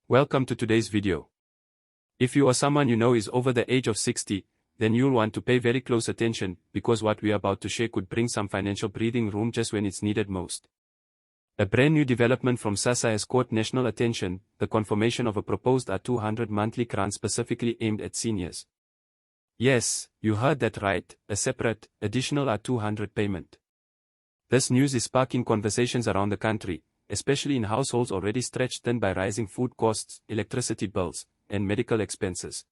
Welcome to today's video. If you or someone you know is over the age of 60, then you'll want to pay very close attention, because what we're about to share could bring some financial breathing room just when it's needed most. A brand new development from SASSA has caught national attention: the confirmation of a proposed R200 monthly grant specifically aimed at seniors. Yes, you heard that right, a separate, additional R200 payment. This news is sparking conversations around the country, especially in households already stretched thin by rising food costs, electricity bills, and medical expenses.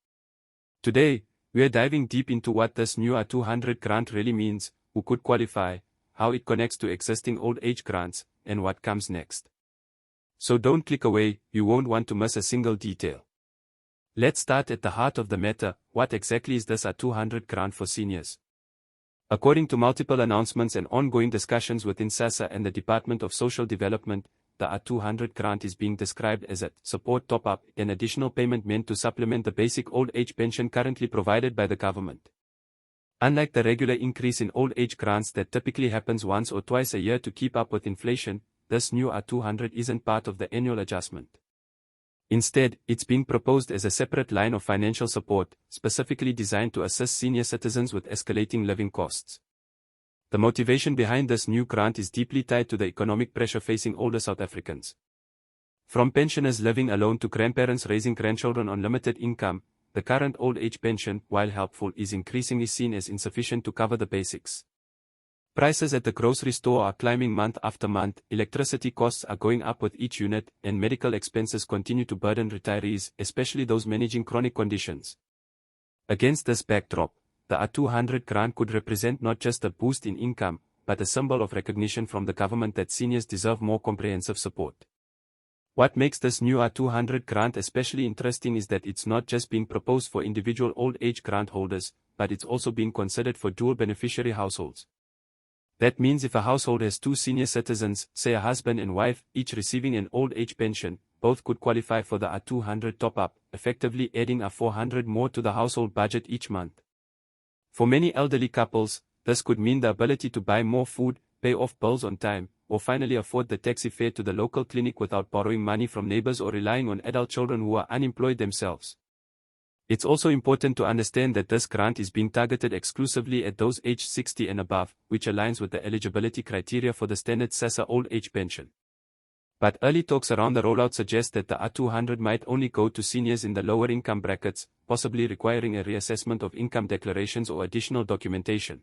Today, we are diving deep into what this new R200 grant really means, who could qualify, how it connects to existing old age grants, and what comes next. So don't click away, you won't want to miss a single detail. Let's start at the heart of the matter: what exactly is this R200 grant for seniors? According to multiple announcements and ongoing discussions within SASSA and the Department of Social Development, the R200 grant is being described as a support top-up, an additional payment meant to supplement the basic old age pension currently provided by the government. Unlike the regular increase in old age grants that typically happens once or twice a year to keep up with inflation, this new R200 isn't part of the annual adjustment. Instead, it's being proposed as a separate line of financial support, specifically designed to assist senior citizens with escalating living costs. The motivation behind this new grant is deeply tied to the economic pressure facing older South Africans. From pensioners living alone to grandparents raising grandchildren on limited income, the current old age pension, while helpful, is increasingly seen as insufficient to cover the basics. Prices at the grocery store are climbing month after month, electricity costs are going up with each unit, and medical expenses continue to burden retirees, especially those managing chronic conditions. Against this backdrop, the R200 grant could represent not just a boost in income, but a symbol of recognition from the government that seniors deserve more comprehensive support. What makes this new R200 grant especially interesting is that it's not just being proposed for individual old age grant holders, but it's also being considered for dual beneficiary households. That means if a household has two senior citizens, say a husband and wife, each receiving an old age pension, both could qualify for the R200 top-up, effectively adding R400 more to the household budget each month. For many elderly couples, this could mean the ability to buy more food, pay off bills on time, or finally afford the taxi fare to the local clinic without borrowing money from neighbors or relying on adult children who are unemployed themselves. It's also important to understand that this grant is being targeted exclusively at those aged 60 and above, which aligns with the eligibility criteria for the standard SASSA old age pension. But early talks around the rollout suggest that the R200 might only go to seniors in the lower income brackets, possibly requiring a reassessment of income declarations or additional documentation.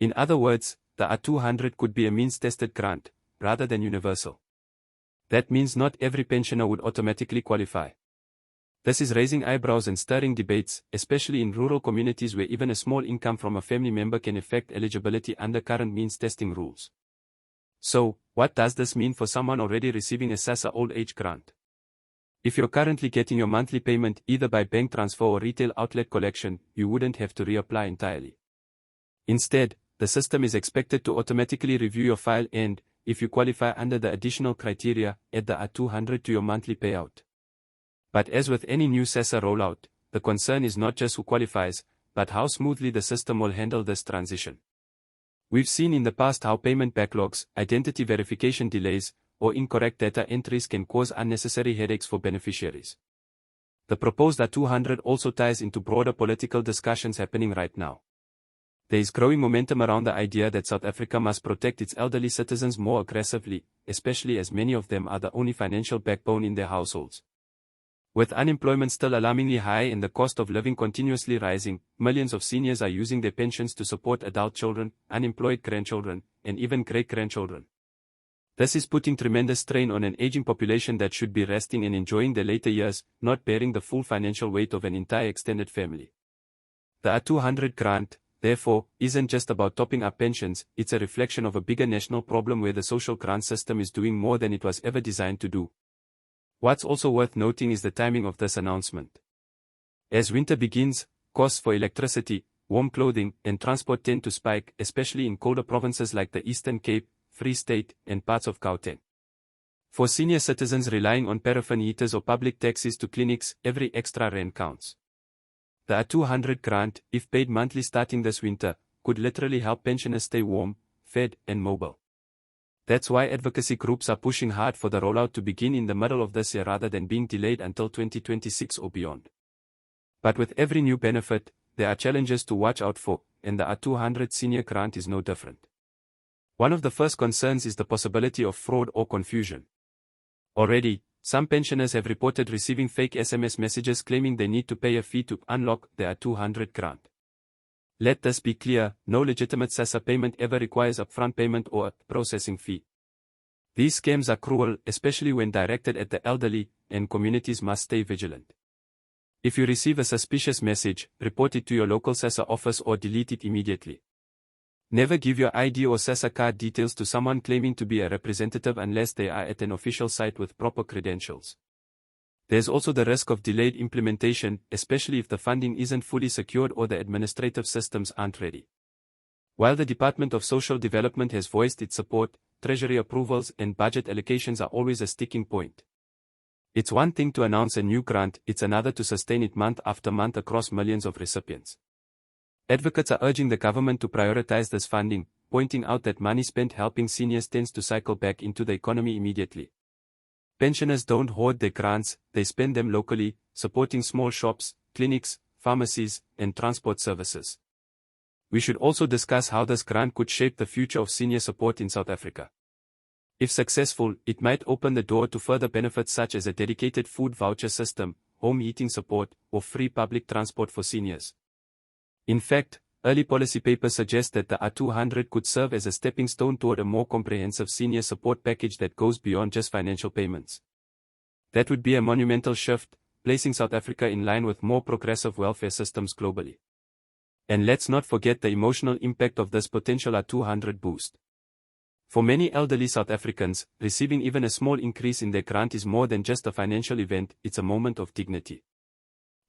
In other words, the R200 could be a means-tested grant, rather than universal. That means not every pensioner would automatically qualify. This is raising eyebrows and stirring debates, especially in rural communities where even a small income from a family member can affect eligibility under current means testing rules. So, what does this mean for someone already receiving a SASSA old age grant? If you're currently getting your monthly payment either by bank transfer or retail outlet collection, you wouldn't have to reapply entirely. Instead, the system is expected to automatically review your file and, if you qualify under the additional criteria, add the R200 to your monthly payout. But as with any new SASSA rollout, the concern is not just who qualifies, but how smoothly the system will handle this transition. We've seen in the past how payment backlogs, identity verification delays, or incorrect data entries can cause unnecessary headaches for beneficiaries. The proposed R200 also ties into broader political discussions happening right now. There is growing momentum around the idea that South Africa must protect its elderly citizens more aggressively, especially as many of them are the only financial backbone in their households. With unemployment still alarmingly high and the cost of living continuously rising, millions of seniors are using their pensions to support adult children, unemployed grandchildren, and even great-grandchildren. This is putting tremendous strain on an aging population that should be resting and enjoying their later years, not bearing the full financial weight of an entire extended family. The R200 grant, therefore, isn't just about topping up pensions, it's a reflection of a bigger national problem where the social grant system is doing more than it was ever designed to do. What's also worth noting is the timing of this announcement. As winter begins, costs for electricity, warm clothing, and transport tend to spike, especially in colder provinces like the Eastern Cape, Free State, and parts of Gauteng. For senior citizens relying on paraffin heaters or public taxis to clinics, every extra rand counts. The R200 grant, if paid monthly starting this winter, could literally help pensioners stay warm, fed, and mobile. That's why advocacy groups are pushing hard for the rollout to begin in the middle of this year rather than being delayed until 2026 or beyond. But with every new benefit, there are challenges to watch out for, and the R200 senior grant is no different. One of the first concerns is the possibility of fraud or confusion. Already, some pensioners have reported receiving fake SMS messages claiming they need to pay a fee to unlock their R200 grant. Let this be clear, no legitimate SASSA payment ever requires upfront payment or a processing fee. These scams are cruel, especially when directed at the elderly, and communities must stay vigilant. If you receive a suspicious message, report it to your local SASSA office or delete it immediately. Never give your ID or SASSA card details to someone claiming to be a representative unless they are at an official site with proper credentials. There's also the risk of delayed implementation, especially if the funding isn't fully secured or the administrative systems aren't ready. While the Department of Social Development has voiced its support, Treasury approvals and budget allocations are always a sticking point. It's one thing to announce a new grant, it's another to sustain it month after month across millions of recipients. Advocates are urging the government to prioritize this funding, pointing out that money spent helping seniors tends to cycle back into the economy immediately. Pensioners don't hoard their grants, they spend them locally, supporting small shops, clinics, pharmacies, and transport services. We should also discuss how this grant could shape the future of senior support in South Africa. If successful, it might open the door to further benefits such as a dedicated food voucher system, home heating support, or free public transport for seniors. In fact, early policy papers suggest that the R200 could serve as a stepping stone toward a more comprehensive senior support package that goes beyond just financial payments. That would be a monumental shift, placing South Africa in line with more progressive welfare systems globally. And let's not forget the emotional impact of this potential R200 boost. For many elderly South Africans, receiving even a small increase in their grant is more than just a financial event, it's a moment of dignity.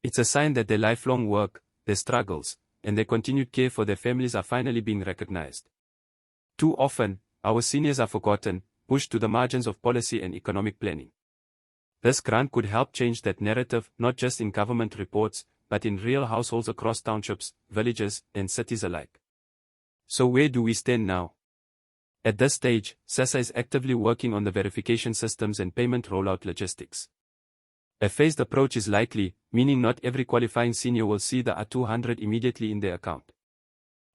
It's a sign that their lifelong work, their struggles, and their continued care for their families are finally being recognized. Too often, our seniors are forgotten, pushed to the margins of policy and economic planning. This grant could help change that narrative, not just in government reports, but in real households across townships, villages, and cities alike. So where do we stand now? At this stage, SASSA is actively working on the verification systems and payment rollout logistics. A phased approach is likely, meaning not every qualifying senior will see the R200 immediately in their account.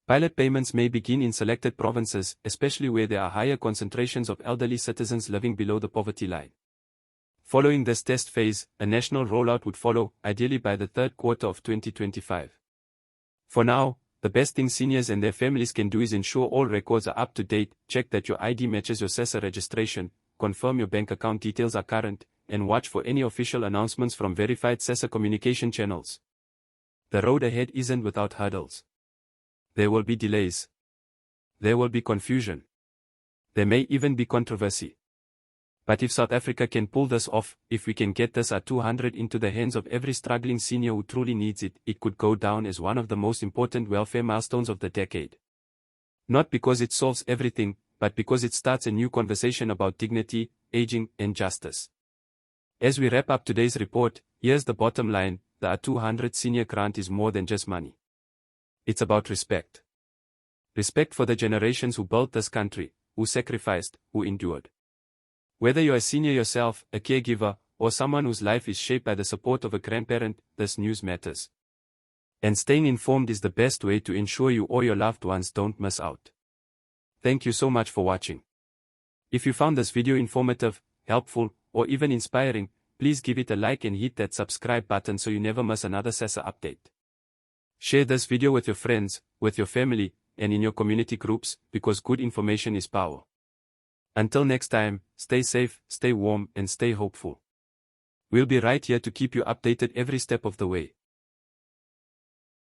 Pilot payments may begin in selected provinces, especially where there are higher concentrations of elderly citizens living below the poverty line. Following this test phase, a national rollout would follow, ideally by the third quarter of 2025. For now, the best thing seniors and their families can do is ensure all records are up to date, check that your ID matches your SASSA registration, confirm your bank account details are current, and watch for any official announcements from verified SASSA communication channels. The road ahead isn't without hurdles. There will be delays. There will be confusion. There may even be controversy. But if South Africa can pull this off, if we can get this R200 into the hands of every struggling senior who truly needs it, it could go down as one of the most important welfare milestones of the decade. Not because it solves everything, but because it starts a new conversation about dignity, aging, and justice. As we wrap up today's report, here's the bottom line: the R200 senior grant is more than just money. It's about respect. Respect for the generations who built this country, who sacrificed, who endured. Whether you're a senior yourself, a caregiver, or someone whose life is shaped by the support of a grandparent, this news matters. And staying informed is the best way to ensure you or your loved ones don't miss out. Thank you so much for watching. If you found this video informative, helpful, or even inspiring, please give it a like and hit that subscribe button so you never miss another SASSA update. Share this video with your friends, with your family, and in your community groups, because good information is power. Until next time, stay safe, stay warm, and stay hopeful. We'll be right here to keep you updated every step of the way.